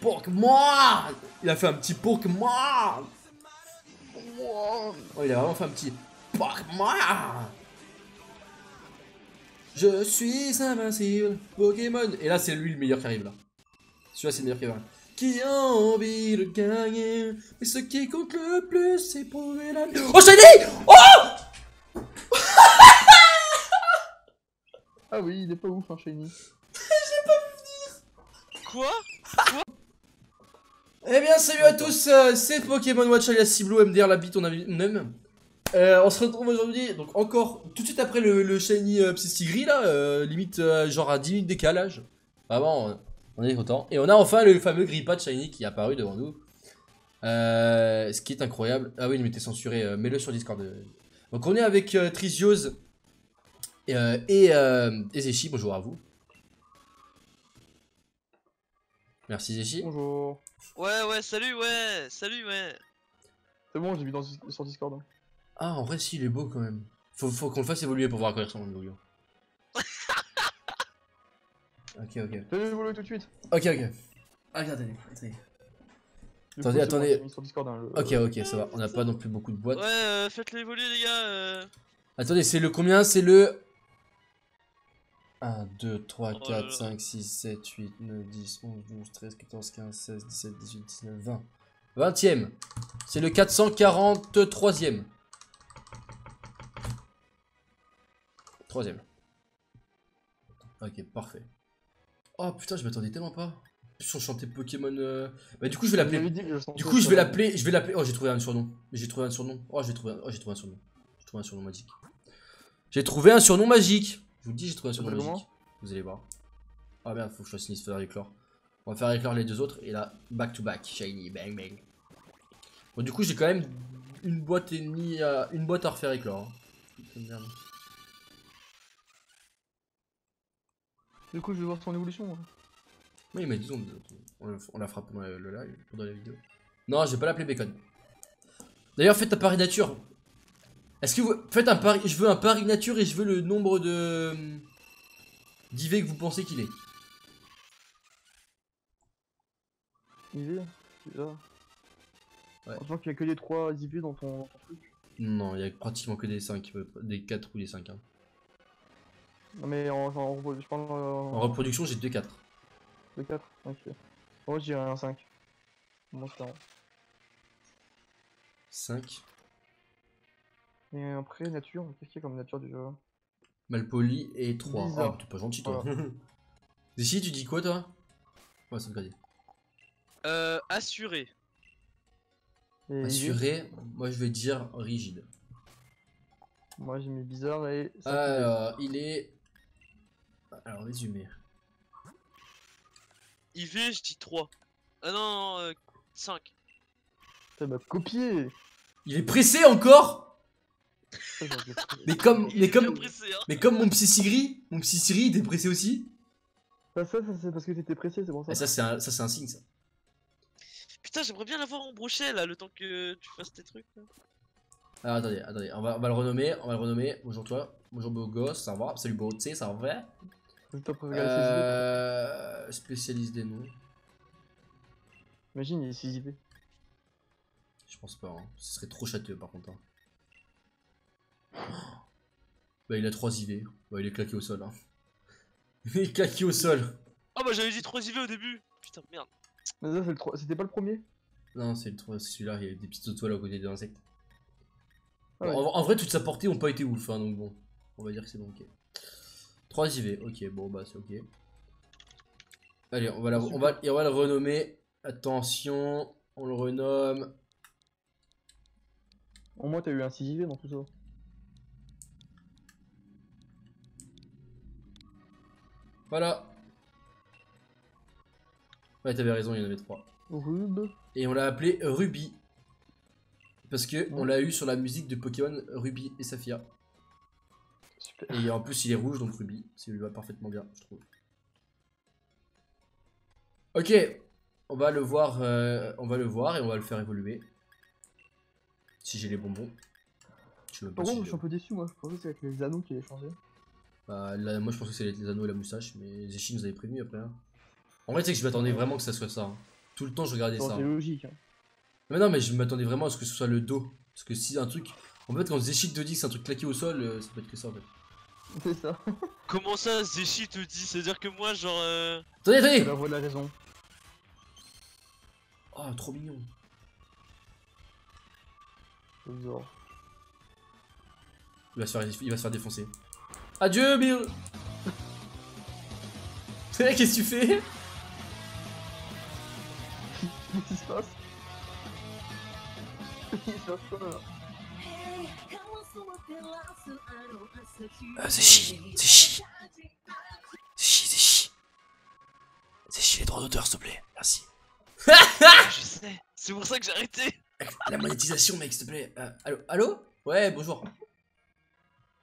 Pokémon. Il a fait un petit Pokémon. Oh, il a vraiment fait un petit Pokémon. Je suis invincible, Pokémon. Et là, c'est lui le meilleur qui arrive là. Celui-là, c'est le meilleur qui arrive. Qui a envie de gagner. Mais ce qui compte le plus, c'est prouver la... Oh, Shiny. Oh. Ah oui, il est pas ouf, hein, Shiny. J'ai pas vu venir. Quoi? Eh bien, salut à tous, c'est Pokémon Watch alias Ciblo, MDR, la bite, on a même. On se retrouve aujourd'hui, donc encore tout de suite après le Shiny Psystigris là, limite genre à 10 minutes décalage. Vraiment, on est content. Et on a enfin le fameux Grippa Shiny qui est apparu devant nous. Ce qui est incroyable. Ah oui, mais t'es censuré, mets-le sur Discord. Donc on est avec Trizios et Zeshi, bonjour à vous. Merci Zeshi. Bonjour. Ouais, salut, ouais. C'est bon, j'ai vu sur Discord. Hein. Ah, en vrai, si, il est beau quand même. Faut qu'on le fasse évoluer pour voir à quoi il ressemble le bouillon. Ok. Fais-le évoluer tout de suite. Ok. Ah, attendez. Attendez. Sur Discord, hein, Ok, ça va. On n'a pas non plus beaucoup de boîtes. Ouais, faites-le évoluer, les gars. Attendez, c'est le combien? C'est le 1, 2, 3, Oh 4, là là. 5, 6, 7, 8, 9, 10, 11, 12, 13, 14, 15, 16, 17, 18, 19, 20. 20ème. C'est le 443ème. 3ème. Ok, parfait. Oh putain, je m'attendais tellement pas. En plus, on chantait Pokémon. Bah, du coup, je vais l'appeler. Oh, j'ai trouvé un surnom. Oh, j'ai trouvé un surnom magique. J'ai trouvé un surnom magique. Je vous dis, j'ai trouvé un surnom magique. Comment Vous allez voir. Ah merde, faut que je fasse finisse faire éclore. On va faire éclore les deux autres. Et là, back to back. Shiny, bang bang. Bon, du coup, j'ai quand même une boîte et demie une boîte à refaire éclore. Hein. Merde. Du coup, je vais voir son évolution. Hein. Oui, mais disons, on la fera pendant le live, pendant la vidéo. Non, je vais pas l'appeler Bacon. D'ailleurs, faites un pari nature. Est-ce que vous... Faites un pari... Je veux un pari nature et je veux le nombre de... d'IV que vous pensez qu'il est. IV, c'est ça. Ouais. Je pense qu'il y a que les 3 IV dans ton truc. Non, il y a pratiquement que des 5, des 4 ou des 5. Hein. Non, mais je parle En reproduction, j'ai 2 4. de 4. Ok. Moi, j'ai un 5. Bon, c'est 5. Et après, nature, qu'est-ce qu'il y a comme nature déjà? Malpoli et 3. Bizarre. Oh, t'es pas gentil, toi. Voilà. Décis, tu dis quoi, toi? Ouais, ça me dit. Assuré. Et Assuré, moi je vais dire rigide. moi, j'ai mis bizarre et... Alors, il est... Alors, résumé. IV, je dis 3. Ah non, 5. Ça m'a copié. Il est pressé encore? Ça, j'aurais dû le faire. Mais comme... Il est bien pressé, hein. Mais comme mon Psystigris, il était pressé aussi. Ça, c'est parce que t'étais pressé, c'est pour ça. Et ça, c'est un signe, ça. Putain, j'aimerais bien l'avoir en brochet là, le temps que tu fasses tes trucs. Là. Alors, attendez, on va le renommer, Bonjour toi, bonjour beau gosse, ça va? Salut beau, tu sais, ça va? T'as regarder ses IV, Spécialiste des noms. Imagine, il est 6 IV. Je pense pas, hein. Ce serait trop châteux par contre. Hein. Bah, il a 3 IV. Bah, il est claqué au sol. Hein. Il est claqué au sol. Ah bah j'avais dit 3 IV au début. Putain, merde. Mais ça, c'était pas le premier? Non, c'est le 3, celui-là, il y a des petites étoiles à côté des insectes. Ah Bon, ouais. en vrai, toute sa portée ont pas été ouf, hein, donc bon. On va dire que c'est bon, ok. 3 IV, ok, bon, bah, c'est ok. Allez, on va le renommer. Attention, on le renomme. Au moins, t'as eu un 6 IV dans tout ça. Voilà. Ouais, t'avais raison, il y en avait 3. Rub. Et on l'a appelé Ruby. Parce que on l'a eu sur la musique de Pokémon Ruby et Saphir. Super. Et en plus il est rouge donc Ruby. Ça lui va parfaitement bien, je trouve. Ok. On va le voir et on va le faire évoluer. Si j'ai les bonbons. Je sais même pas Par si contre, je j'ai- suis un peu déçu, moi. Je pensais que c'est avec les anneaux qu'il allait changer. Bah, là, moi je pensais que c'était les anneaux et la moustache. Mais Zeshi nous avait prévenu après. Hein. En vrai, tu sais que je m'attendais vraiment que ça soit ça. Hein. Tout le temps, je regardais Bon, ça. c'est logique. Hein. Mais non, mais je m'attendais vraiment à ce que ce soit le dos. Parce que si un truc. En fait, quand Zéchi te dit que c'est un truc claqué au sol, ça peut être que ça en fait. C'est ça. Comment ça, Zéchi te dit? C'est-à-dire que moi, genre. Attendez, C'est attendez! la voix de la raison. Oh, trop mignon. Bizarre. Il va se faire défoncer. Adieu, Bill! Qu'est-ce que tu fais? Qu'est-ce qui se passe? Il se passe quoi là? Zéchi, Zéchi. Zéchi. Zéchi, les droits d'auteur, s'il te plaît. Merci. Je sais, c'est pour ça que j'ai arrêté. La monétisation, mec, s'il te plaît. Allô? Ouais, bonjour.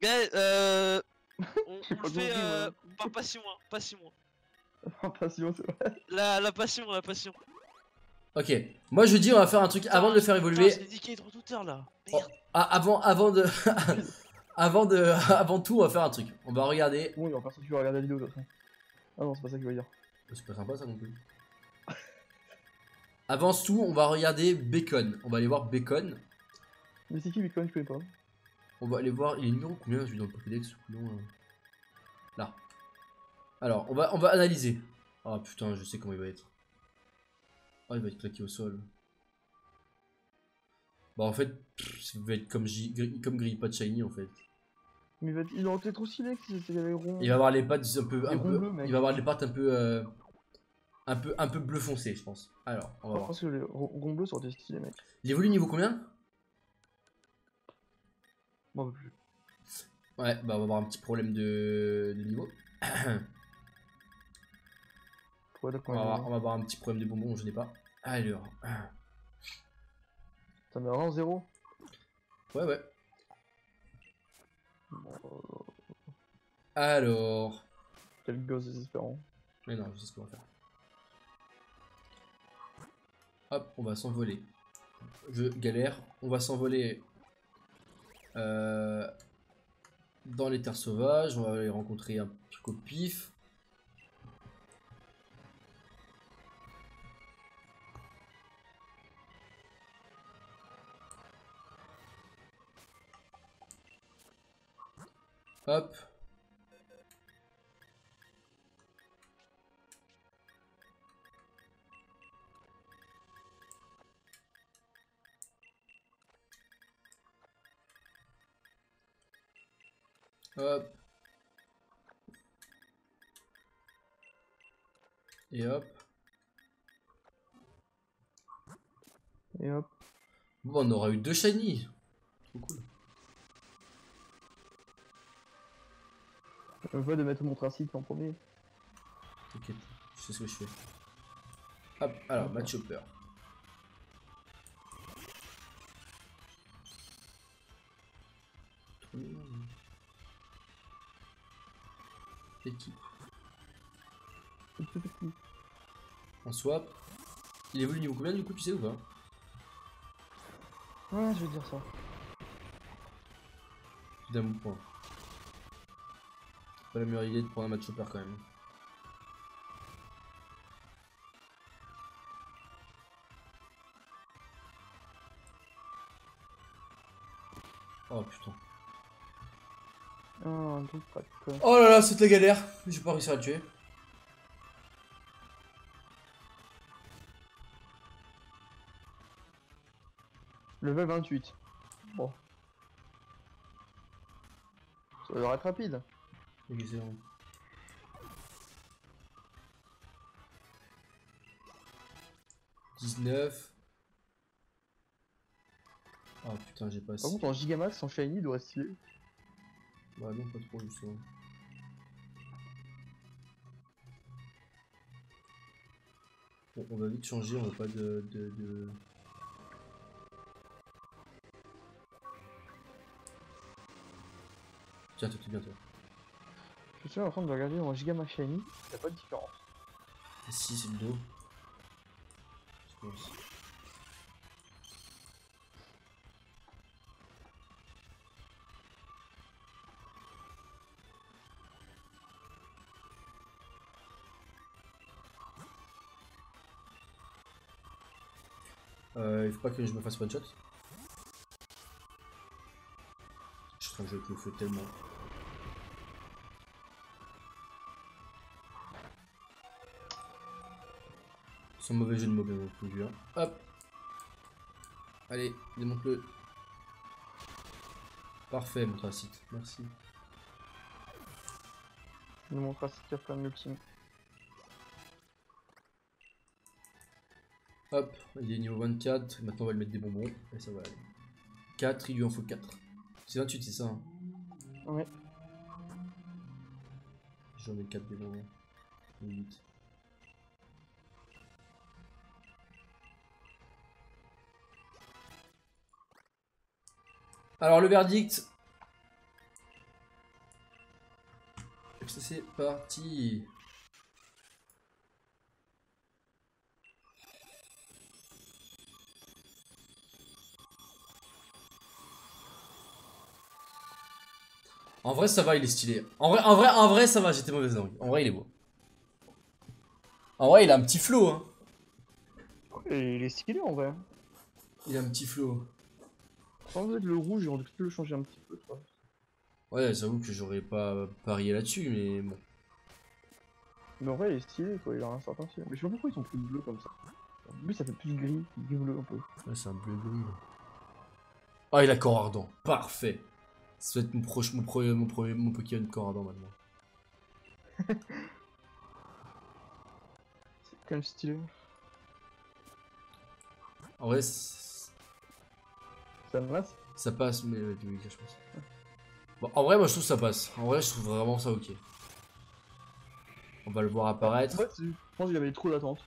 Ouais, on J'ai pas le fait compris, pas 6 mois, pas 6 mois. Impatient, c'est vrai. La passion, la passion. Ok, moi je dis on va faire un truc avant de le faire évoluer. J'ai niqué les droits d'auteur là. Oh, Merde. avant de. avant tout, on va faire un truc. On va regarder. Bon, il y a personne qui va regarder la vidéo de toute façon. Ah non, c'est pas ça qu'il va dire. C'est pas sympa ça non plus. Avant tout, on va regarder Bacon. On va aller voir Bacon. Mais c'est qui Bitcoin? Je connais pas. On va aller voir. Il est numéro combien celui dans le Pokédex ce couillon, là. Alors, on va analyser. Ah putain, je sais comment il va être. Ah, il va être claqué au sol. Bah en fait, ça va être comme Grillipad Shiny en fait. Mais il aurait été trop stylé que c'est les ronds. Il va avoir les pattes un peu, ronds bleus, mec. il va avoir les pattes un peu, un peu bleu foncé, je pense. Alors, on va Je voir. pense que les ronds bleus ça aurait été stylé, mec. Il évolue niveau combien? Moi, plus. Ouais, bah on va avoir un petit problème de niveau. Ouais, d'accord. On va avoir un petit problème de bonbons, je n'ai pas. Alors. Ça met vraiment 0. Ouais. Bon, Alors. quel gosse désespérant. Mais non, je sais ce qu'on va faire. Hop, on va s'envoler. Je galère. On va s'envoler dans les terres sauvages. On va aller rencontrer un truc au pif. Hop. Hop. Et hop. Et hop. Bon, on aura eu 2 shiny. Trop cool. Je veux de mettre mon tracite en premier. T'inquiète, je sais ce que je fais. Hop, alors, match chopper. Trop mignon. Équipe. On swap. Il évolue niveau combien du coup, tu sais ou pas? Ouais, je vais dire ça. D'un bon point. Pas la meilleure idée de prendre un match chopper quand même. Oh putain. Ah, un truc pas de quoi. Oh là là, c'est la galère. J'ai pas réussi à le tuer. Level 28. Bon. Ça devrait être rapide. Ok, c'est bon. Oh putain, j'ai pas Par assez. contre, en Gigamax, en Shiny, il doit être stylé. Bah non, pas trop justement. Bon, on va vite changer, on va pas de... Tiens, toi, toi. Je suis en train de regarder en Gigamax Shiny, il n'y a pas de différence. Et si, c'est le dos. Je pense. Il faut pas que je me fasse one shot. Je suis en train de jouer avec le feu tellement. Sans mauvais jeu de mauvais non plus, hein. Hop. Allez, démonte-le. Parfait, mon tracite. Merci. Il nous montrera qu'il y a plein de multi. Hop, il est niveau 24. Maintenant, on va lui mettre des bonbons. Et ça va aller. 4, il lui en faut 4. C'est 28, c'est ça, hein. Ouais. J'en mets 4 des bonbons. 8. Alors, le verdict. C'est parti. En vrai, ça va, il est stylé. En vrai, ça va, j'étais mauvaise langue. En vrai, il est beau. En vrai, il a un petit flow, hein. Et il est stylé en vrai. Il a un petit flow. Sans être le rouge, on peut le changer un petit peu, toi. Ouais, j'avoue que j'aurais pas parié là-dessus, mais bon. Mais en vrai, il est stylé, quoi. Il a un certain style. Mais je sais pas pourquoi ils sont plus bleus comme ça. Lui, ça fait plus gris bleu un peu. Ouais, c'est un bleu gris. Ah, il a corps ardent. Parfait. Ça va être mon Pokémon de corps ardent maintenant. C'est quand même stylé. En vrai, Ça me lasse. ça passe, mais oui, je pense. Bon, en vrai, moi je trouve que ça passe. En vrai, je trouve vraiment ça ok. On va le voir apparaître. En fait, je pense qu'il avait trop d'attente.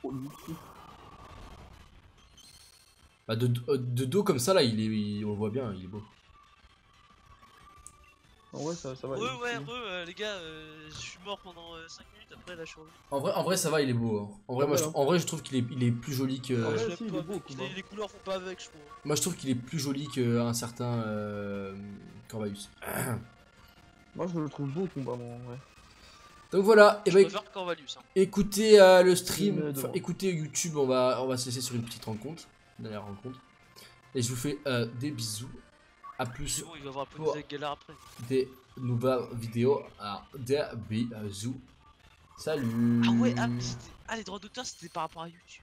Bah, de dos comme ça, là, on le voit bien, il est beau. En vrai, ça va. Les gars, je suis mort pendant 5 minutes après là je suis revenu. En vrai, ça va, il est beau. Hein. En vrai, en vrai, je trouve qu'il est plus joli que. En vrai, Je si, l'aime il est pas, beau, mec, Kumba. les couleurs font pas avec, je trouve. Moi, je trouve qu'il est plus joli qu'un certain Corvallis. Moi, je le trouve beau, Kumba, moi, en vrai. Donc voilà, et Je bah, préfère Corvallis. Hein. écoutez le stream, Mais enfin, devant. écoutez YouTube, on va se laisser sur une petite rencontre, une dernière rencontre. Et je vous fais des bisous. A plus C'est bon, il va y avoir un peu pour de galère après. des nouvelles vidéos. À des bisous. Salut. Ah ouais, les droits d'auteur c'était par rapport à YouTube.